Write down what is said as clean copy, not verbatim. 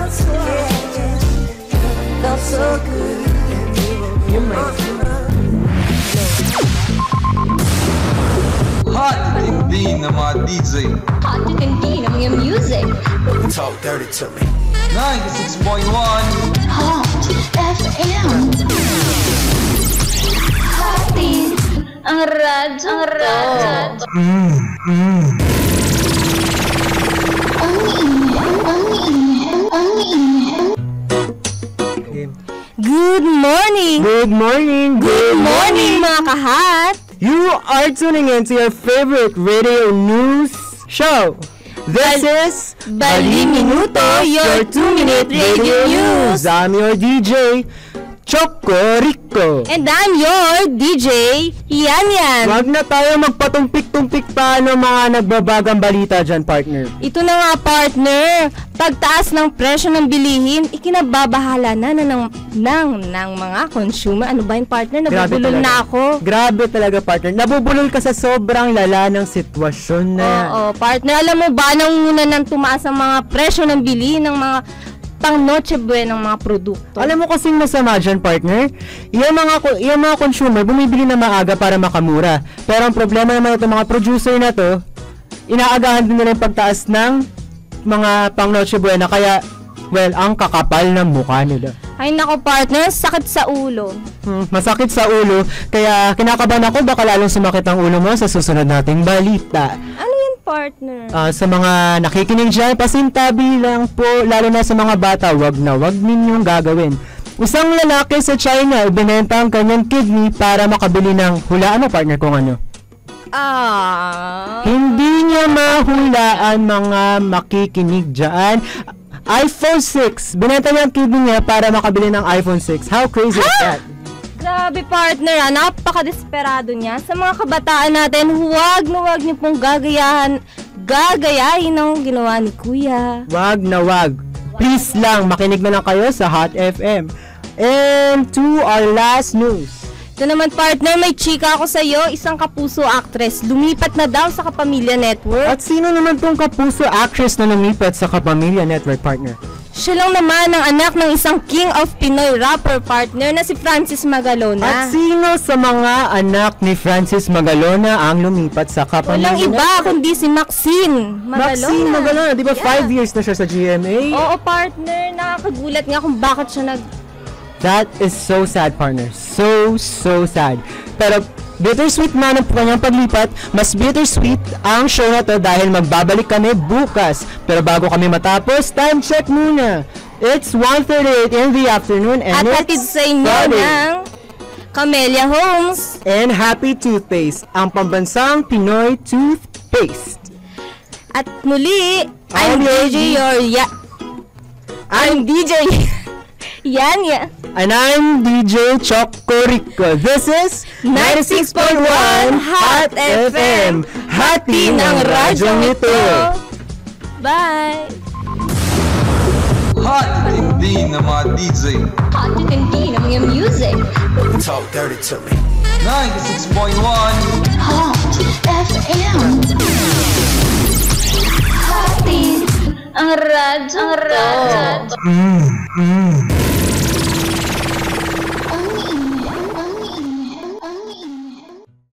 Felt so good. You Hot hindi na mga DJ. Hot hindi na mga music. talk dirty to me. 96.1 Hot FM. Hati ang radyo. Good morning! Good morning! Good morning mga kahat! You are tuning in to your favorite radio news show. This is Bali Minuto, your 2-minute radio news. I'm your DJ, Choco Rico. And I'm your DJ, Yan. Wag na tayo magpatumpik-tumpik pa ng mga nagbabagang balita dyan, partner. Ito na nga, partner. Pagtaas ng presyo ng bilihin, ikinababahala na ng mga consumer. Ano ba yun, partner? Nabubulol na ako. Grabe talaga, partner. Nabubulol ka sa sobrang lala ng sitwasyon na yan. Oo, partner. Alam mo ba, nanguna nang tumaas ang mga presyo ng bilihin ng mga pang Noche Buena ng mga produkto. Alam mo kasing masama dyan, partner, yung mga consumer bumibili na maaga para makamura. Pero ang problema naman itong mga producer na to, inaagahan din nila yung pagtaas ng mga pang Noche Buena. Kaya, well, ang kakapal ng mukha nila. Ay nako, partner, sakit sa ulo. Masakit sa ulo, kaya kinakabahan ako baka lalong sumakit ang ulo mo sa susunod nating balita. Ano yun, partner? Sa mga nakikinig dyan, pasintabi lang po, lalo na sa mga bata, wag ninyong gagawin. Isang lalaki sa China, ibinenta ang kanyang kidney para makabili ng, hulaan mo, partner, kung ano? Hindi niya mahulaan, mga makikinig dyan. iPhone 6. Binenta niya ang kidney niya para makabili ng iPhone 6. How crazy is that? Grabe, partner, napaka-desperado niya. Sa mga kabataan natin, huwag niyo pong gagayahin ang ginawa ni Kuya. Wag na wag. Please lang, makinig na lang kayo sa Hot FM. And to our last news. Ito naman, partner, may chika ako sa'yo, isang kapuso actress. Lumipat na daw sa Kapamilya Network. At sino naman tong kapuso actress na lumipat sa Kapamilya Network, partner? Siya lang naman ang anak ng isang king of Pinoy rapper, partner, na si Francis Magalona. At sino sa mga anak ni Francis Magalona ang lumipat sa Kapamilya Walang Network? iba kundi si Maxine Magalona. Maxine Magalona, di ba 5 years na siya sa GMA? Oo, partner, nakakagulat nga kung bakit siya That is so sad, partner. So sad. Pero bittersweet man ang kanyang paglipat, mas bittersweet ang show na to dahil magbabalik kami bukas. Pero bago kami matapos, time check muna. It's 1:38 in the afternoon and at hatid sa inyo ng Camellia Homes and Happy Toothpaste, ang pambansang Pinoy toothpaste. At muli, I'm DJ Yan. And I'm DJ Choco Rico. This is 96.1 Hot FM. Hati ng radyong ito. Bye! Hot hindi na mga DJ. Hot hindi na mga music. Talk dirty to me. 96.1 Hot FM. Hati ang radyo.